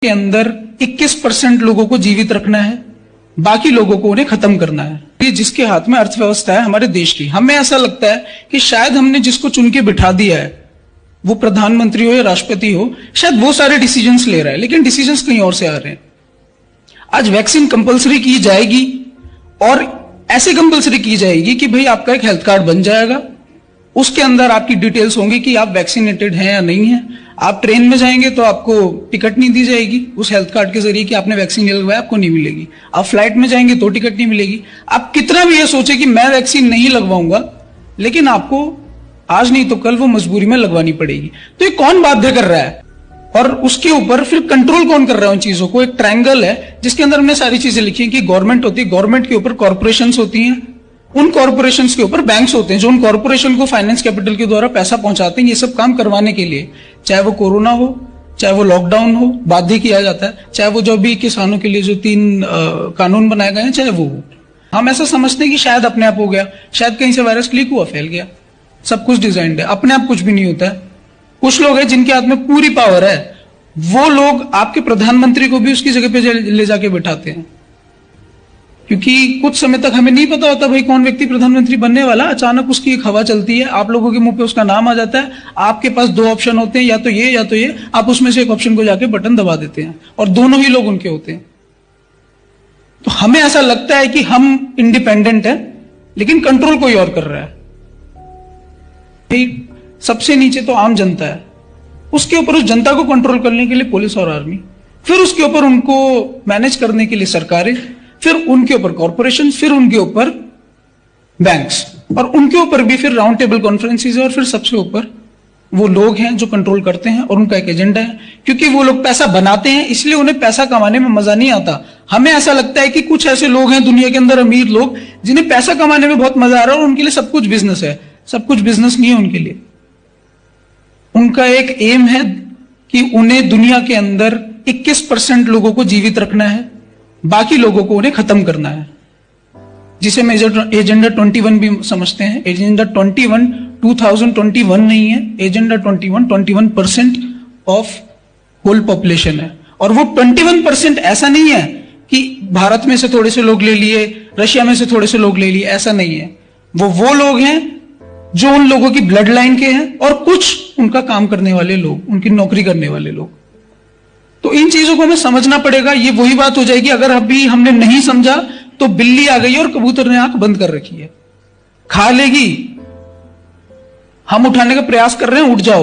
के अंदर 21% लोगों को जीवित रखना है, बाकी लोगों को उन्हें खत्म करना है। ये जिसके हाथ में अर्थव्यवस्था है हमारे देश की, हमें ऐसा लगता है कि शायद हमने जिसको चुन के बिठा दिया है, वो प्रधानमंत्री हो या राष्ट्रपति हो, शायद वो सारे डिसीजंस ले रहा है, लेकिन डिसीजंस कहीं और से आ रहे हैं। आज वैक्सीन कंपलसरी की जाएगी और ऐसे कंपलसरी की जाएगी कि भाई आपका एक हेल्थ कार्ड बन जाएगा, उसके अंदर आपकी डिटेल्स होंगी कि आप वैक्सीनेटेड हैं या नहीं हैं। आप ट्रेन में जाएंगे तो आपको टिकट नहीं दी जाएगी उस हेल्थ कार्ड के जरिए कि आपने वैक्सीन लगवाया, आपको नहीं मिलेगी। आप फ्लाइट में जाएंगे तो टिकट नहीं मिलेगी। आप कितना भी ये सोचे कि मैं वैक्सीन नहीं लगवाऊंगा, लेकिन आपको आज नहीं तो कल वो मजबूरी में लगवानी पड़ेगी। तो ये कौन बाध्य कर रहा है और उसके ऊपर फिर कंट्रोल कौन कर रहा है उन चीजों को? एक ट्रायंगल है जिसके अंदर हमने सारी चीजें लिखी है कि गवर्नमेंट होती है, गवर्नमेंट के ऊपर कॉर्पोरेशंस होती हैं, उन कॉर्पोरेशंस के ऊपर बैंक्स होते हैं जो उन कॉर्पोरेशन को फाइनेंस कैपिटल के द्वारा पैसा पहुंचाते हैं ये सब काम करवाने के लिए। चाहे वो कोरोना हो, चाहे वो लॉकडाउन हो, बाध्य किया जाता है, चाहे वो जो भी किसानों के लिए जो 3 कानून बनाए गए हैं, चाहे वो हो। हम ऐसा समझते हैं कि शायद अपने आप हो गया, शायद कहीं से वायरस क्लिक हुआ, फैल गया। सब कुछ डिजाइंड है, अपने आप कुछ भी नहीं होता है। कुछ लोग हैं जिनके हाथ में पूरी पावर है, वो लोग आपके प्रधानमंत्री को भी उसकी जगह पे ले जाके बिठाते हैं, क्योंकि कुछ समय तक हमें नहीं पता होता भाई कौन व्यक्ति प्रधानमंत्री बनने वाला। अचानक उसकी एक हवा चलती है, आप लोगों के मुंह पे उसका नाम आ जाता है। आपके पास 2 ऑप्शन होते हैं, या तो ये या तो ये। आप उसमें से एक ऑप्शन को जाके बटन दबा देते हैं और दोनों ही लोग उनके होते हैं। तो हमें ऐसा लगता है कि हम इंडिपेंडेंट है, लेकिन कंट्रोल कोई और कर रहा है। सबसे नीचे तो आम जनता है, उसके ऊपर उस जनता को कंट्रोल करने के लिए पुलिस और आर्मी, फिर उसके ऊपर उनको मैनेज करने के लिए सरकारें, फिर उनके ऊपर कॉर्पोरेशन, फिर उनके ऊपर बैंक्स, और उनके ऊपर भी फिर राउंड टेबल कॉन्फ्रेंसेस है, और फिर सबसे ऊपर वो लोग हैं जो कंट्रोल करते हैं और उनका एक एजेंडा है। क्योंकि वो लोग पैसा बनाते हैं, इसलिए उन्हें पैसा कमाने में मजा नहीं आता। हमें ऐसा लगता है कि कुछ ऐसे लोग हैं दुनिया के अंदर, अमीर लोग, जिन्हें पैसा कमाने में बहुत मजा आ रहा है और उनके लिए सब कुछ बिजनेस है। सब कुछ बिजनेस नहीं है उनके लिए। उनका एक एम है कि उन्हें दुनिया के अंदर 21% लोगों को जीवित रखना है, बाकी लोगों को उन्हें खत्म करना है, जिसे हम एजेंडा 21 भी समझते हैं। एजेंडा 21 2021 नहीं है, एजेंडा 21% ऑफ होल पॉपुलेशन है। और वो 21% ऐसा नहीं है कि भारत में से थोड़े से लोग ले लिए, रशिया में से थोड़े से लोग ले लिए, ऐसा नहीं है। वो लोग हैं जो उन लोगों की ब्लड लाइन के हैं, और कुछ उनका काम करने वाले लोग, उनकी नौकरी करने वाले लोग। तो इन चीजों को हमें समझना पड़ेगा। ये वही बात हो जाएगी, अगर अभी हमने नहीं समझा तो बिल्ली आ गई और कबूतर ने आंख बंद कर रखी है, खा लेगी। हम उठाने का प्रयास कर रहे हैं, उठ जाओ।